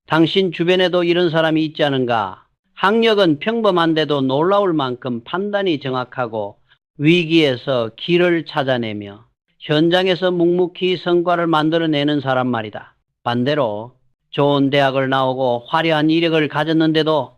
당신 주변에도 이런 사람이 있지 않은가? 학력은 평범한데도 놀라울 만큼 판단이 정확하고 위기에서 길을 찾아내며 현장에서 묵묵히 성과를 만들어내는 사람 말이다. 반대로 좋은 대학을 나오고 화려한 이력을 가졌는데도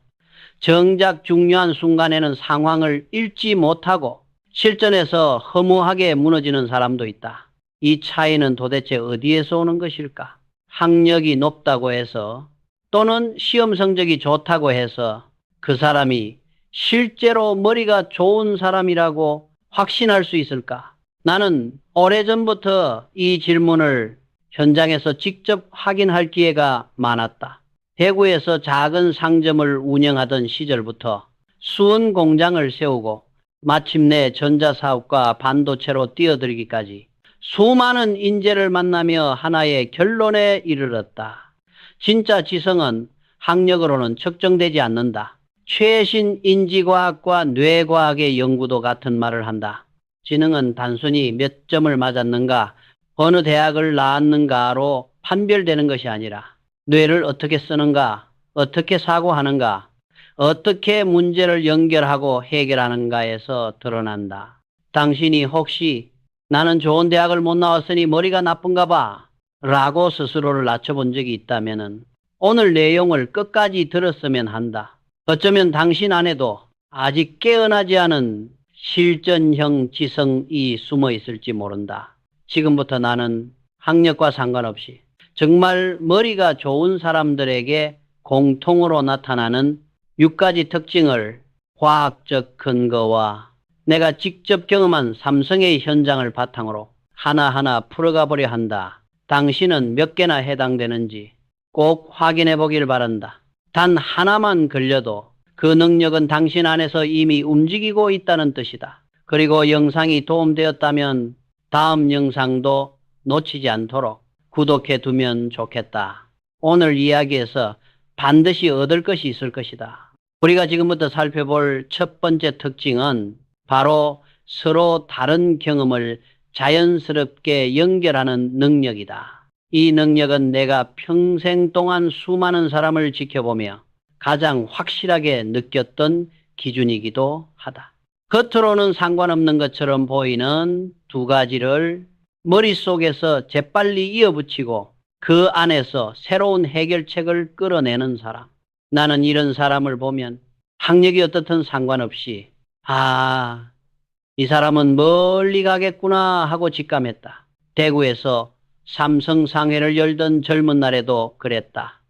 정작 중요한 순간에는 상황을 읽지 못하고 실전에서 허무하게 무너지는 사람도 있다. 이 차이는 도대체 어디에서 오는 것일까? 학력이 높다고 해서 또는 시험 성적이 좋다고 해서 그 사람이 실제로 머리가 좋은 사람이라고 확신할 수 있을까? 나는 오래전부터 이 질문을 현장에서 직접 확인할 기회가 많았다. 대구에서 작은 상점을 운영하던 시절부터 수원 공장을 세우고 마침내 전자사업과 반도체로 뛰어들기까지 수많은 인재를 만나며 하나의 결론에 이르렀다. 진짜 지성은 학력으로는 측정되지 않는다. 최신 인지과학과 뇌과학의 연구도 같은 말을 한다. 지능은 단순히 몇 점을 맞았는가, 어느 대학을 나왔는가로 판별되는 것이 아니라 뇌를 어떻게 쓰는가, 어떻게 사고하는가, 어떻게 문제를 연결하고 해결하는가에서 드러난다. 당신이 혹시 나는 좋은 대학을 못 나왔으니 머리가 나쁜가 봐 라고 스스로를 낮춰본 적이 있다면 오늘 내용을 끝까지 들었으면 한다. 어쩌면 당신 안에도 아직 깨어나지 않은 실전형 지성이 숨어 있을지 모른다. 지금부터 나는 학력과 상관없이 정말 머리가 좋은 사람들에게 공통으로 나타나는 6가지 특징을 과학적 근거와 내가 직접 경험한 삼성의 현장을 바탕으로 하나하나 풀어가 보려 한다. 당신은 몇 개나 해당되는지 꼭 확인해 보길 바란다. 단 하나만 걸려도 그 능력은 당신 안에서 이미 움직이고 있다는 뜻이다. 그리고 영상이 도움되었다면 다음 영상도 놓치지 않도록 구독해 두면 좋겠다. 오늘 이야기에서 반드시 얻을 것이 있을 것이다. 우리가 지금부터 살펴볼 첫 번째 특징은 바로 서로 다른 경험을 자연스럽게 연결하는 능력이다. 이 능력은 내가 평생 동안 수많은 사람을 지켜보며 가장 확실하게 느꼈던 기준이기도 하다. 겉으로는 상관없는 것처럼 보이는 두 가지를 머릿속에서 재빨리 이어붙이고 그 안에서 새로운 해결책을 끌어내는 사람. 나는 이런 사람을 보면 학력이 어떻든 상관없이 이 사람은 멀리 가겠구나 하고 직감했다. 대구에서 삼성상회를 열던 젊은 날에도 그랬다.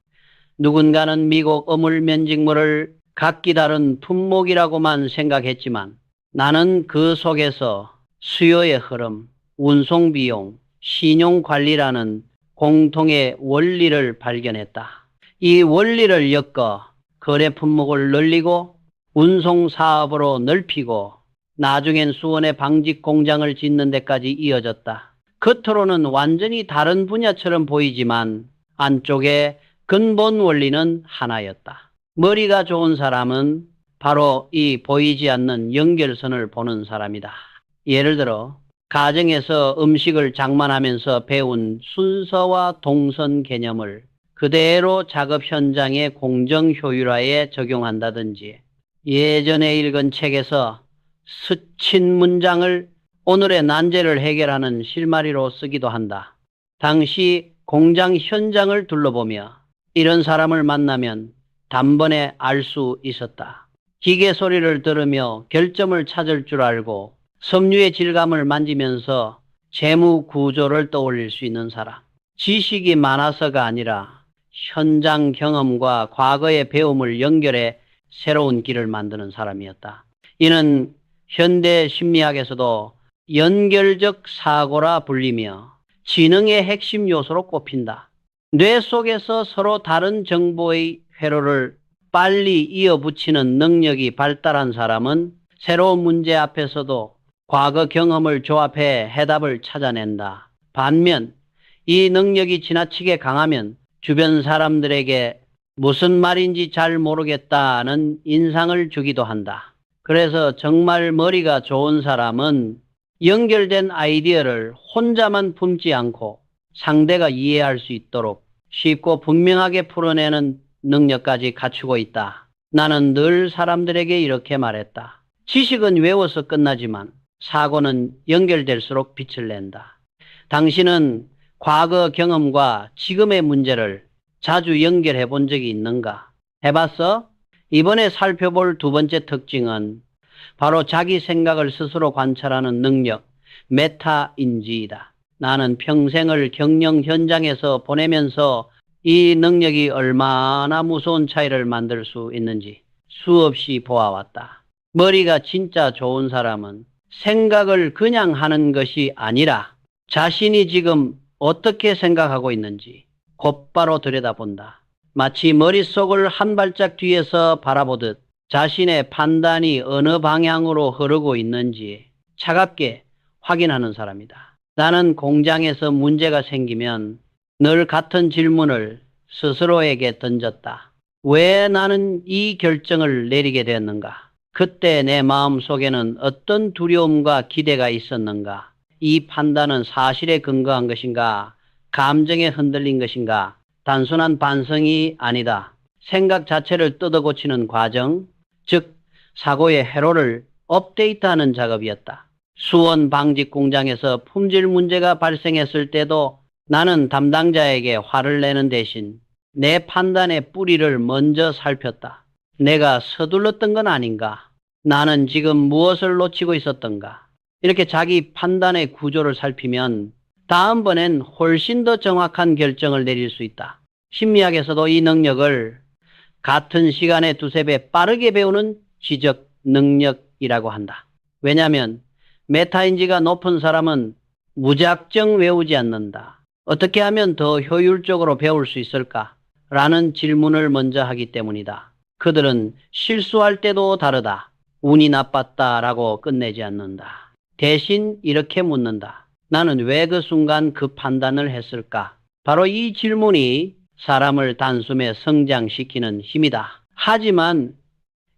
누군가는 미국 어물 면직물을 각기 다른 품목이라고만 생각했지만 나는 그 속에서 수요의 흐름, 운송비용, 신용관리라는 공통의 원리를 발견했다. 이 원리를 엮어 거래 품목을 늘리고 운송사업으로 넓히고 나중엔 수원에 방직 공장을 짓는 데까지 이어졌다. 겉으로는 완전히 다른 분야처럼 보이지만 안쪽에 근본 원리는 하나였다. 머리가 좋은 사람은 바로 이 보이지 않는 연결선을 보는 사람이다. 예를 들어 가정에서 음식을 장만하면서 배운 순서와 동선 개념을 그대로 작업 현장의 공정 효율화에 적용한다든지 예전에 읽은 책에서 스친 문장을 오늘의 난제를 해결하는 실마리로 쓰기도 한다. 당시 공장 현장을 둘러보며 이런 사람을 만나면 단번에 알 수 있었다. 기계 소리를 들으며 결점을 찾을 줄 알고 섬유의 질감을 만지면서 재무 구조를 떠올릴 수 있는 사람. 지식이 많아서가 아니라 현장 경험과 과거의 배움을 연결해 새로운 길을 만드는 사람이었다. 이는 현대 심리학에서도 연결적 사고라 불리며 지능의 핵심 요소로 꼽힌다. 뇌 속에서 서로 다른 정보의 회로를 빨리 이어붙이는 능력이 발달한 사람은 새로운 문제 앞에서도 과거 경험을 조합해 해답을 찾아낸다. 반면 이 능력이 지나치게 강하면 주변 사람들에게 무슨 말인지 잘 모르겠다는 인상을 주기도 한다. 그래서 정말 머리가 좋은 사람은 연결된 아이디어를 혼자만 품지 않고 상대가 이해할 수 있도록 쉽고 분명하게 풀어내는 능력까지 갖추고 있다. 나는 늘 사람들에게 이렇게 말했다. 지식은 외워서 끝나지만 사고는 연결될수록 빛을 낸다. 당신은 과거 경험과 지금의 문제를 자주 연결해 본 적이 있는가? 해봤어? 이번에 살펴볼 두 번째 특징은 바로 자기 생각을 스스로 관찰하는 능력, 메타인지이다. 나는 평생을 경영 현장에서 보내면서 이 능력이 얼마나 무서운 차이를 만들 수 있는지 수없이 보아왔다. 머리가 진짜 좋은 사람은 생각을 그냥 하는 것이 아니라 자신이 지금 어떻게 생각하고 있는지 곧바로 들여다본다. 마치 머릿속을 한 발짝 뒤에서 바라보듯 자신의 판단이 어느 방향으로 흐르고 있는지 차갑게 확인하는 사람이다. 나는 공장에서 문제가 생기면 늘 같은 질문을 스스로에게 던졌다. 왜 나는 이 결정을 내리게 되었는가? 그때 내 마음속에는 어떤 두려움과 기대가 있었는가? 이 판단은 사실에 근거한 것인가? 감정에 흔들린 것인가? 단순한 반성이 아니다. 생각 자체를 뜯어고치는 과정, 즉 사고의 회로를 업데이트하는 작업이었다. 수원 방직 공장에서 품질 문제가 발생했을 때도 나는 담당자에게 화를 내는 대신 내 판단의 뿌리를 먼저 살폈다. 내가 서둘렀던 건 아닌가? 나는 지금 무엇을 놓치고 있었던가? 이렇게 자기 판단의 구조를 살피면 다음번엔 훨씬 더 정확한 결정을 내릴 수 있다. 심리학에서도 이 능력을 같은 시간에 두세 배 빠르게 배우는 지적 능력이라고 한다. 왜냐하면 메타인지가 높은 사람은 무작정 외우지 않는다. 어떻게 하면 더 효율적으로 배울 수 있을까? 라는 질문을 먼저 하기 때문이다. 그들은 실수할 때도 다르다. 운이 나빴다라고 끝내지 않는다. 대신 이렇게 묻는다. 나는 왜 그 순간 그 판단을 했을까? 바로 이 질문이 사람을 단숨에 성장시키는 힘이다. 하지만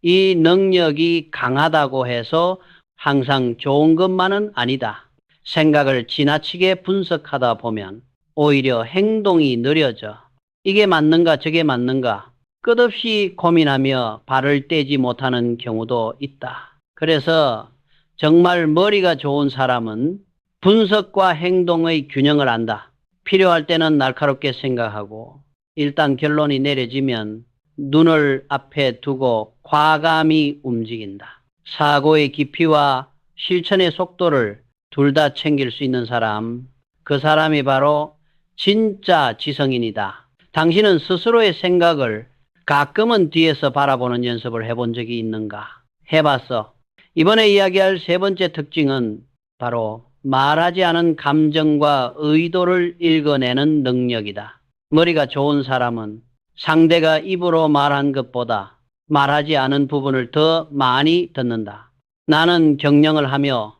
이 능력이 강하다고 해서 항상 좋은 것만은 아니다. 생각을 지나치게 분석하다 보면 오히려 행동이 느려져. 이게 맞는가 저게 맞는가 끝없이 고민하며 발을 떼지 못하는 경우도 있다. 그래서 정말 머리가 좋은 사람은 분석과 행동의 균형을 안다. 필요할 때는 날카롭게 생각하고 일단 결론이 내려지면 눈을 앞에 두고 과감히 움직인다. 사고의 깊이와 실천의 속도를 둘 다 챙길 수 있는 사람, 그 사람이 바로 진짜 지성인이다. 당신은 스스로의 생각을 가끔은 뒤에서 바라보는 연습을 해본 적이 있는가? 해봤어. 이번에 이야기할 세 번째 특징은 바로 말하지 않은 감정과 의도를 읽어내는 능력이다. 머리가 좋은 사람은 상대가 입으로 말한 것보다 말하지 않은 부분을 더 많이 듣는다. 나는 경영을 하며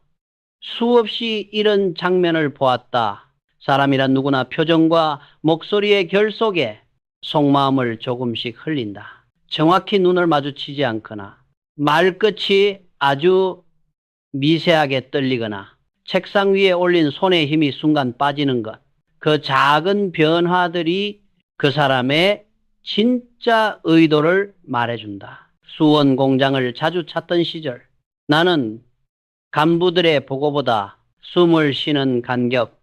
수없이 이런 장면을 보았다. 사람이란 누구나 표정과 목소리의 결 속에 속마음을 조금씩 흘린다. 정확히 눈을 마주치지 않거나 말끝이 아주 미세하게 떨리거나 책상 위에 올린 손의 힘이 순간 빠지는 것. 그 작은 변화들이 그 사람의 진짜 의도를 말해준다. 수원 공장을 자주 찾던 시절 나는 간부들의 보고보다 숨을 쉬는 간격,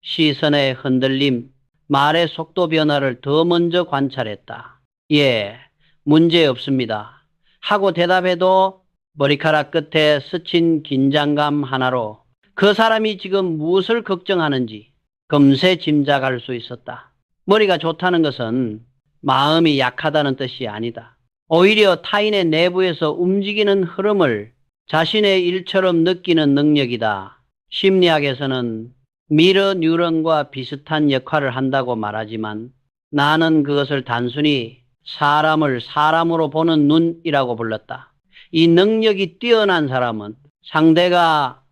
시선의 흔들림, 말의 속도 변화를 더 먼저 관찰했다. 예, 문제 없습니다. 하고 대답해도 머리카락 끝에 스친 긴장감 하나로 그 사람이 지금 무엇을 걱정하는지 금세 짐작할 수 있었다. 머리가 좋다는 것은 마음이 약하다는 뜻이 아니다. 오히려 타인의 내부에서 움직이는 흐름을 자신의 일처럼 느끼는 능력이다. 심리학에서는 미러 뉴런과 비슷한 역할을 한다고 말하지만 나는 그것을 단순히 사람을 사람으로 보는 눈이라고 불렀다. 이 능력이 뛰어난 사람은 상대가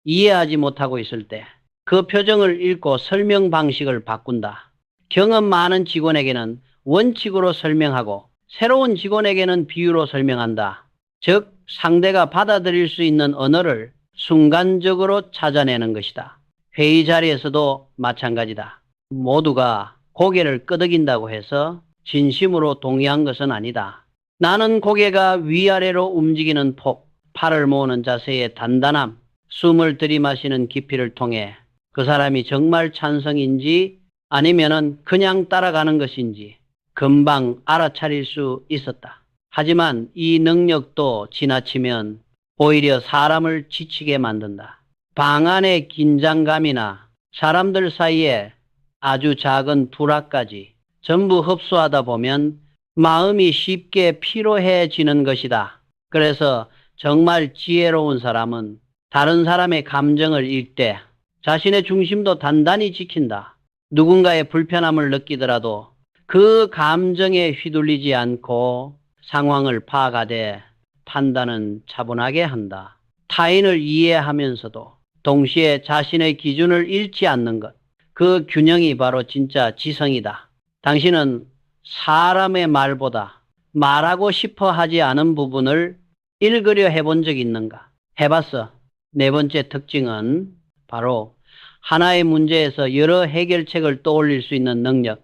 이해하지 못하고 있을 때 그 표정을 읽고 설명 방식을 바꾼다. 경험 많은 직원에게는 원칙으로 설명하고 새로운 직원에게는 비유로 설명한다. 즉 상대가 받아들일 수 있는 언어를 순간적으로 찾아내는 것이다. 회의 자리에서도 마찬가지다. 모두가 고개를 끄덕인다고 해서 진심으로 동의한 것은 아니다. 나는 고개가 위아래로 움직이는 폭, 팔을 모으는 자세의 단단함, 숨을 들이마시는 깊이를 통해 그 사람이 정말 찬성인지 아니면은 그냥 따라가는 것인지 금방 알아차릴 수 있었다. 하지만 이 능력도 지나치면 오히려 사람을 지치게 만든다. 방 안의 긴장감이나 사람들 사이에 아주 작은 불화까지 전부 흡수하다 보면 마음이 쉽게 피로해지는 것이다. 그래서 정말 지혜로운 사람은 다른 사람의 감정을 읽되 자신의 중심도 단단히 지킨다. 누군가의 불편함을 느끼더라도 그 감정에 휘둘리지 않고 상황을 파악하되 판단은 차분하게 한다. 타인을 이해하면서도 동시에 자신의 기준을 잃지 않는 것. 그 균형이 바로 진짜 지성이다. 당신은 사람의 말보다 말하고 싶어 하지 않은 부분을 읽으려 해본 적 있는가? 해봤어. 네 번째 특징은 바로 하나의 문제에서 여러 해결책을 떠올릴 수 있는 능력,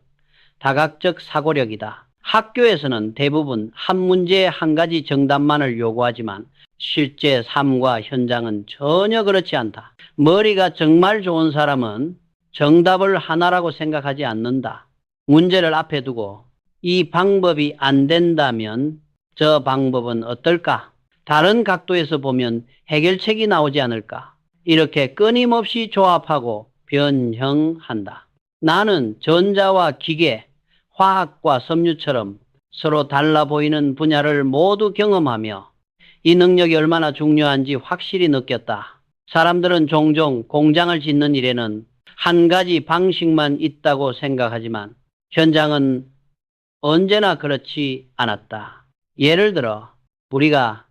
다각적 사고력이다. 학교에서는 대부분 한 문제에 한 가지 정답만을 요구하지만 실제 삶과 현장은 전혀 그렇지 않다. 머리가 정말 좋은 사람은 정답을 하나라고 생각하지 않는다. 문제를 앞에 두고 이 방법이 안 된다면 저 방법은 어떨까? 다른 각도에서 보면 해결책이 나오지 않을까? 이렇게 끊임없이 조합하고 변형한다. 나는 전자와 기계, 화학과 섬유처럼 서로 달라 보이는 분야를 모두 경험하며 이 능력이 얼마나 중요한지 확실히 느꼈다. 사람들은 종종 공장을 짓는 일에는 한 가지 방식만 있다고 생각하지만 현장은 언제나 그렇지 않았다. 예를 들어 우리가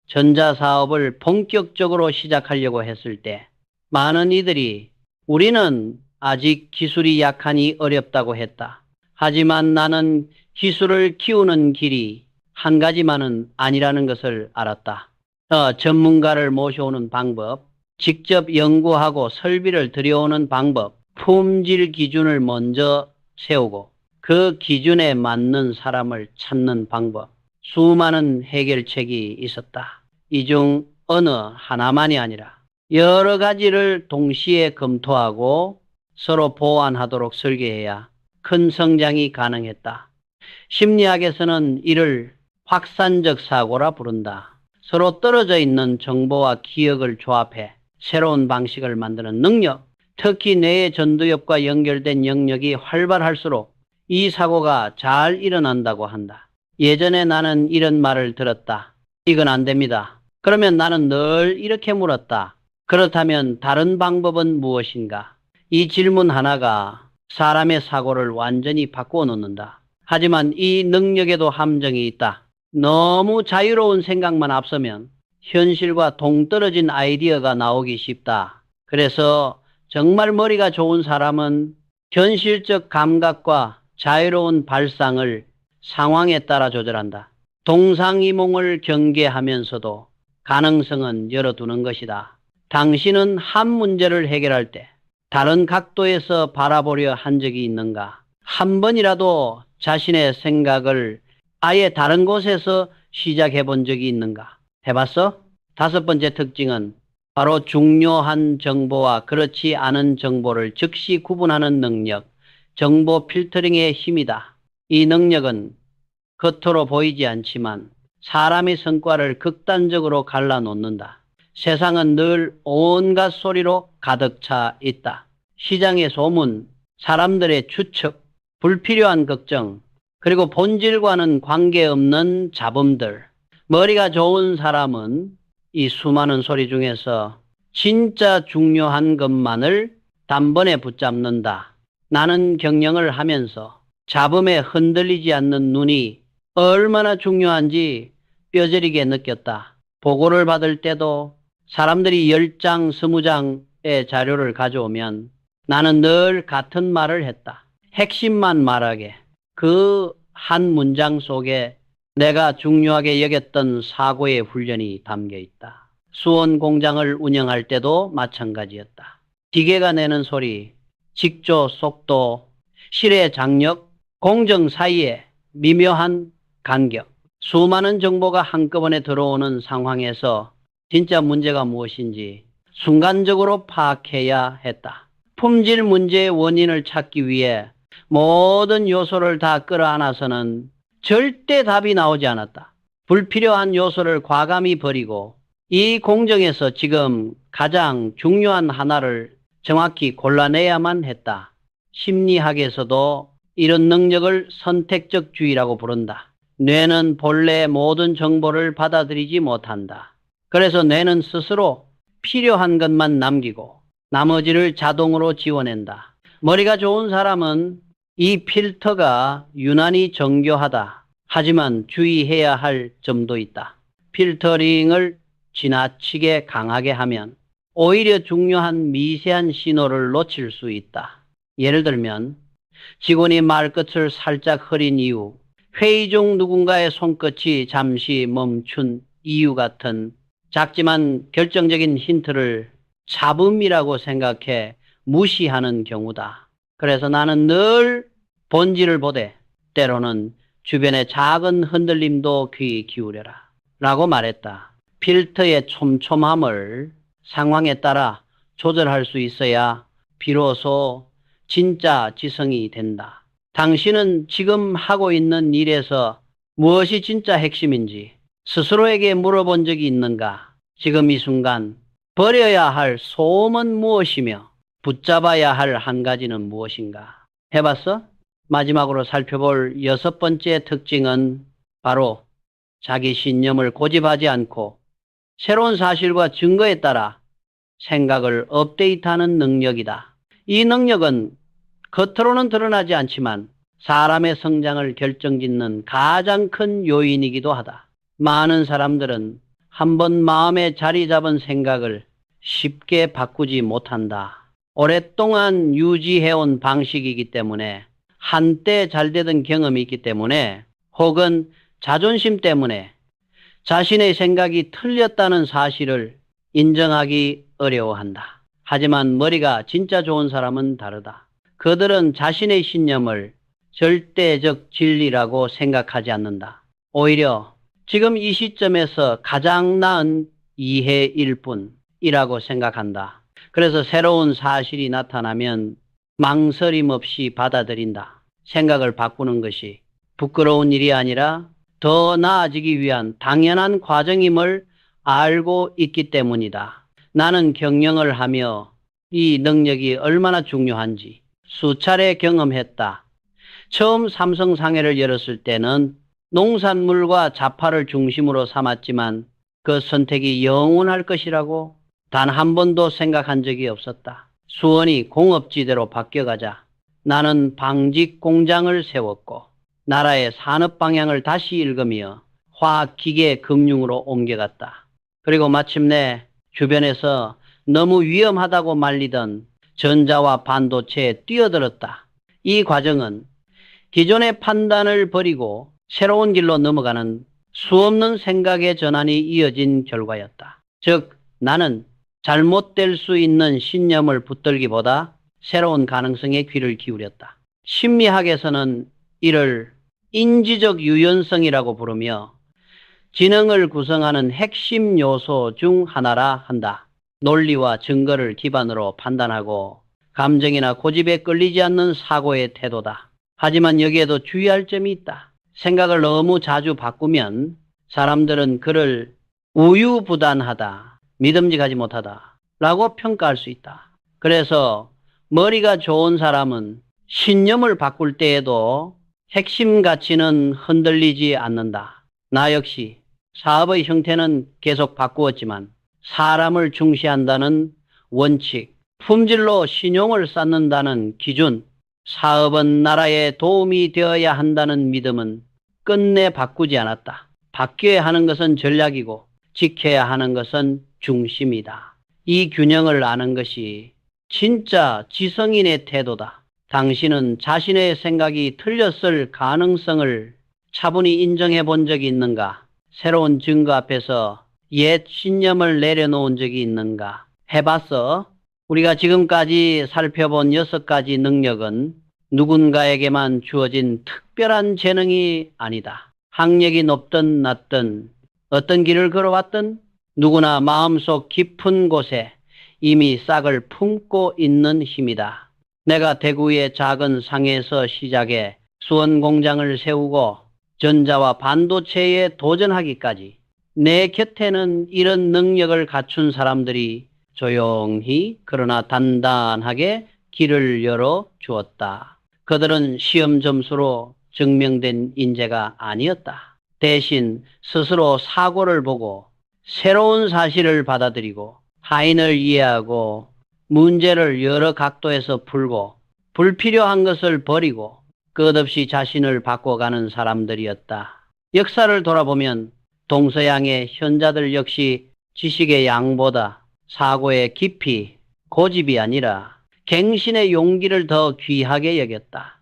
전자사업을 본격적으로 시작하려고 했을 때 많은 이들이 우리는 아직 기술이 약하니 어렵다고 했다. 하지만 나는 기술을 키우는 길이 한 가지만은 아니라는 것을 알았다. 전문가를 모셔오는 방법, 직접 연구하고 설비를 들여오는 방법, 품질 기준을 먼저 세우고 그 기준에 맞는 사람을 찾는 방법, 수많은 해결책이 있었다. 이 중 어느 하나만이 아니라 여러 가지를 동시에 검토하고 서로 보완하도록 설계해야 큰 성장이 가능했다. 심리학에서는 이를 확산적 사고라 부른다. 서로 떨어져 있는 정보와 기억을 조합해 새로운 방식을 만드는 능력, 특히 뇌의 전두엽과 연결된 영역이 활발할수록 이 사고가 잘 일어난다고 한다. 예전에 나는 이런 말을 들었다. 이건 안 됩니다. 그러면 나는 늘 이렇게 물었다. 그렇다면 다른 방법은 무엇인가? 이 질문 하나가 사람의 사고를 완전히 바꾸어 놓는다. 하지만 이 능력에도 함정이 있다. 너무 자유로운 생각만 앞서면 현실과 동떨어진 아이디어가 나오기 쉽다. 그래서 정말 머리가 좋은 사람은 현실적 감각과 자유로운 발상을 상황에 따라 조절한다. 동상이몽을 경계하면서도 가능성은 열어두는 것이다. 당신은 한 문제를 해결할 때 다른 각도에서 바라보려 한 적이 있는가? 한 번이라도 자신의 생각을 아예 다른 곳에서 시작해 본 적이 있는가? 해봤어? 다섯 번째 특징은 바로 중요한 정보와 그렇지 않은 정보를 즉시 구분하는 능력, 정보 필터링의 힘이다. 이 능력은 겉으로 보이지 않지만 사람의 성과를 극단적으로 갈라놓는다. 세상은 늘 온갖 소리로 가득 차 있다. 시장의 소문, 사람들의 추측, 불필요한 걱정, 그리고 본질과는 관계없는 잡음들. 머리가 좋은 사람은 이 수많은 소리 중에서 진짜 중요한 것만을 단번에 붙잡는다. 나는 경영을 하면서 잡음에 흔들리지 않는 눈이 얼마나 중요한지 뼈저리게 느꼈다. 보고를 받을 때도 사람들이 10장, 20장의 자료를 가져오면 나는 늘 같은 말을 했다. 핵심만 말하게. 그 한 문장 속에 내가 중요하게 여겼던 사고의 훈련이 담겨 있다. 수원 공장을 운영할 때도 마찬가지였다. 기계가 내는 소리, 직조, 속도, 실의 장력, 공정 사이의 미묘한 간격, 수많은 정보가 한꺼번에 들어오는 상황에서 진짜 문제가 무엇인지 순간적으로 파악해야 했다. 품질 문제의 원인을 찾기 위해 모든 요소를 다 끌어안아서는 절대 답이 나오지 않았다. 불필요한 요소를 과감히 버리고 이 공정에서 지금 가장 중요한 하나를 정확히 골라내야만 했다. 심리학에서도 이런 능력을 선택적 주의라고 부른다. 뇌는 본래 모든 정보를 받아들이지 못한다. 그래서 뇌는 스스로 필요한 것만 남기고 나머지를 자동으로 지워낸다. 머리가 좋은 사람은 이 필터가 유난히 정교하다. 하지만 주의해야 할 점도 있다. 필터링을 지나치게 강하게 하면 오히려 중요한 미세한 신호를 놓칠 수 있다. 예를 들면 직원이 말끝을 살짝 흐린 이유, 회의 중 누군가의 손끝이 잠시 멈춘 이유 같은 작지만 결정적인 힌트를 잡음이라고 생각해 무시하는 경우다. 그래서 나는 늘 본질을 보되 때로는 주변의 작은 흔들림도 귀 기울여라 라고 말했다. 필터의 촘촘함을 상황에 따라 조절할 수 있어야 비로소 진짜 지성이 된다. 당신은 지금 하고 있는 일에서 무엇이 진짜 핵심인지 스스로에게 물어본 적이 있는가? 지금 이 순간 버려야 할 소음은 무엇이며 붙잡아야 할 한 가지는 무엇인가? 해봤어? 마지막으로 살펴볼 6번째 특징은 바로 자기 신념을 고집하지 않고 새로운 사실과 증거에 따라 생각을 업데이트하는 능력이다. 이 능력은 겉으로는 드러나지 않지만 사람의 성장을 결정짓는 가장 큰 요인이기도 하다. 많은 사람들은 한번 마음에 자리 잡은 생각을 쉽게 바꾸지 못한다. 오랫동안 유지해온 방식이기 때문에, 한때 잘 되던 경험이 있기 때문에, 혹은 자존심 때문에 자신의 생각이 틀렸다는 사실을 인정하기 어려워한다. 하지만 머리가 진짜 좋은 사람은 다르다. 그들은 자신의 신념을 절대적 진리라고 생각하지 않는다. 오히려 지금 이 시점에서 가장 나은 이해일 뿐이라고 생각한다. 그래서 새로운 사실이 나타나면 망설임 없이 받아들인다. 생각을 바꾸는 것이 부끄러운 일이 아니라 더 나아지기 위한 당연한 과정임을 알고 있기 때문이다. 나는 경영을 하며 이 능력이 얼마나 중요한지 수차례 경험했다. 처음 삼성 상해를 열었을 때는 농산물과 자파를 중심으로 삼았지만 그 선택이 영원할 것이라고 단 한 번도 생각한 적이 없었다. 수원이 공업지대로 바뀌어가자 나는 방직 공장을 세웠고 나라의 산업 방향을 다시 읽으며 화학기계 금융으로 옮겨갔다. 그리고 마침내 주변에서 너무 위험하다고 말리던 전자와 반도체에 뛰어들었다. 이 과정은 기존의 판단을 버리고 새로운 길로 넘어가는 수없는 생각의 전환이 이어진 결과였다. 즉, 나는 잘못될 수 있는 신념을 붙들기보다 새로운 가능성에 귀를 기울였다. 심리학에서는 이를 인지적 유연성이라고 부르며 지능을 구성하는 핵심 요소 중 하나라 한다. 논리와 증거를 기반으로 판단하고 감정이나 고집에 끌리지 않는 사고의 태도다. 하지만 여기에도 주의할 점이 있다. 생각을 너무 자주 바꾸면 사람들은 그를 우유부단하다, 믿음직하지 못하다 라고 평가할 수 있다. 그래서 머리가 좋은 사람은 신념을 바꿀 때에도 핵심 가치는 흔들리지 않는다. 나 역시 사업의 형태는 계속 바꾸었지만 사람을 중시한다는 원칙, 품질로 신용을 쌓는다는 기준, 사업은 나라에 도움이 되어야 한다는 믿음은 끝내 바꾸지 않았다. 바뀌어야 하는 것은 전략이고 지켜야 하는 것은 중심이다. 이 균형을 아는 것이 진짜 지성인의 태도다. 당신은 자신의 생각이 틀렸을 가능성을 차분히 인정해 본 적이 있는가? 새로운 증거 앞에서 옛 신념을 내려놓은 적이 있는가? 해봤어? 우리가 지금까지 살펴본 6가지 능력은 누군가에게만 주어진 특별한 재능이 아니다. 학력이 높든 낮든 어떤 길을 걸어왔든 누구나 마음속 깊은 곳에 이미 싹을 품고 있는 힘이다. 내가 대구의 작은 상해에서 시작해 수원 공장을 세우고 전자와 반도체에 도전하기까지 내 곁에는 이런 능력을 갖춘 사람들이 조용히 그러나 단단하게 길을 열어 주었다. 그들은 시험 점수로 증명된 인재가 아니었다. 대신 스스로 사고를 보고 새로운 사실을 받아들이고 타인을 이해하고 문제를 여러 각도에서 풀고 불필요한 것을 버리고 끝없이 자신을 바꿔가는 사람들이었다. 역사를 돌아보면 동서양의 현자들 역시 지식의 양보다 사고의 깊이, 고집이 아니라 갱신의 용기를 더 귀하게 여겼다.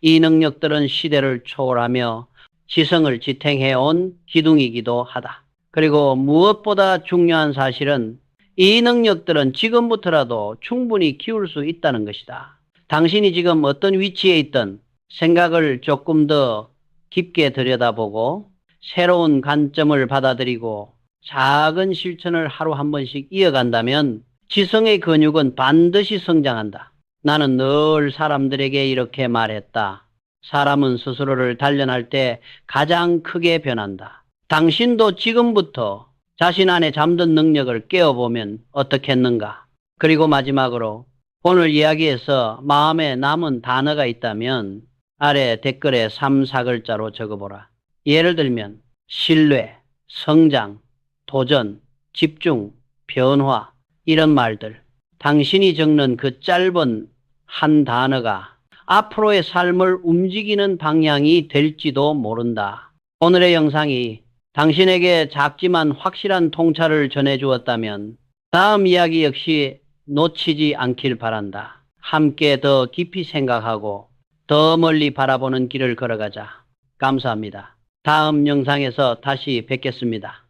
이 능력들은 시대를 초월하며 지성을 지탱해온 기둥이기도 하다. 그리고 무엇보다 중요한 사실은 이 능력들은 지금부터라도 충분히 키울 수 있다는 것이다. 당신이 지금 어떤 위치에 있든 생각을 조금 더 깊게 들여다보고 새로운 관점을 받아들이고 작은 실천을 하루 한 번씩 이어간다면 지성의 근육은 반드시 성장한다. 나는 늘 사람들에게 이렇게 말했다. 사람은 스스로를 단련할 때 가장 크게 변한다. 당신도 지금부터 자신 안에 잠든 능력을 깨워보면 어떻겠는가? 그리고 마지막으로 오늘 이야기에서 마음에 남은 단어가 있다면 아래 댓글에 3, 4글자로 적어보라. 예를 들면 신뢰, 성장, 도전, 집중, 변화 이런 말들. 당신이 적는 그 짧은 한 단어가 앞으로의 삶을 움직이는 방향이 될지도 모른다. 오늘의 영상이 당신에게 작지만 확실한 통찰을 전해주었다면 다음 이야기 역시 놓치지 않길 바란다. 함께 더 깊이 생각하고 더 멀리 바라보는 길을 걸어가자. 감사합니다. 다음 영상에서 다시 뵙겠습니다.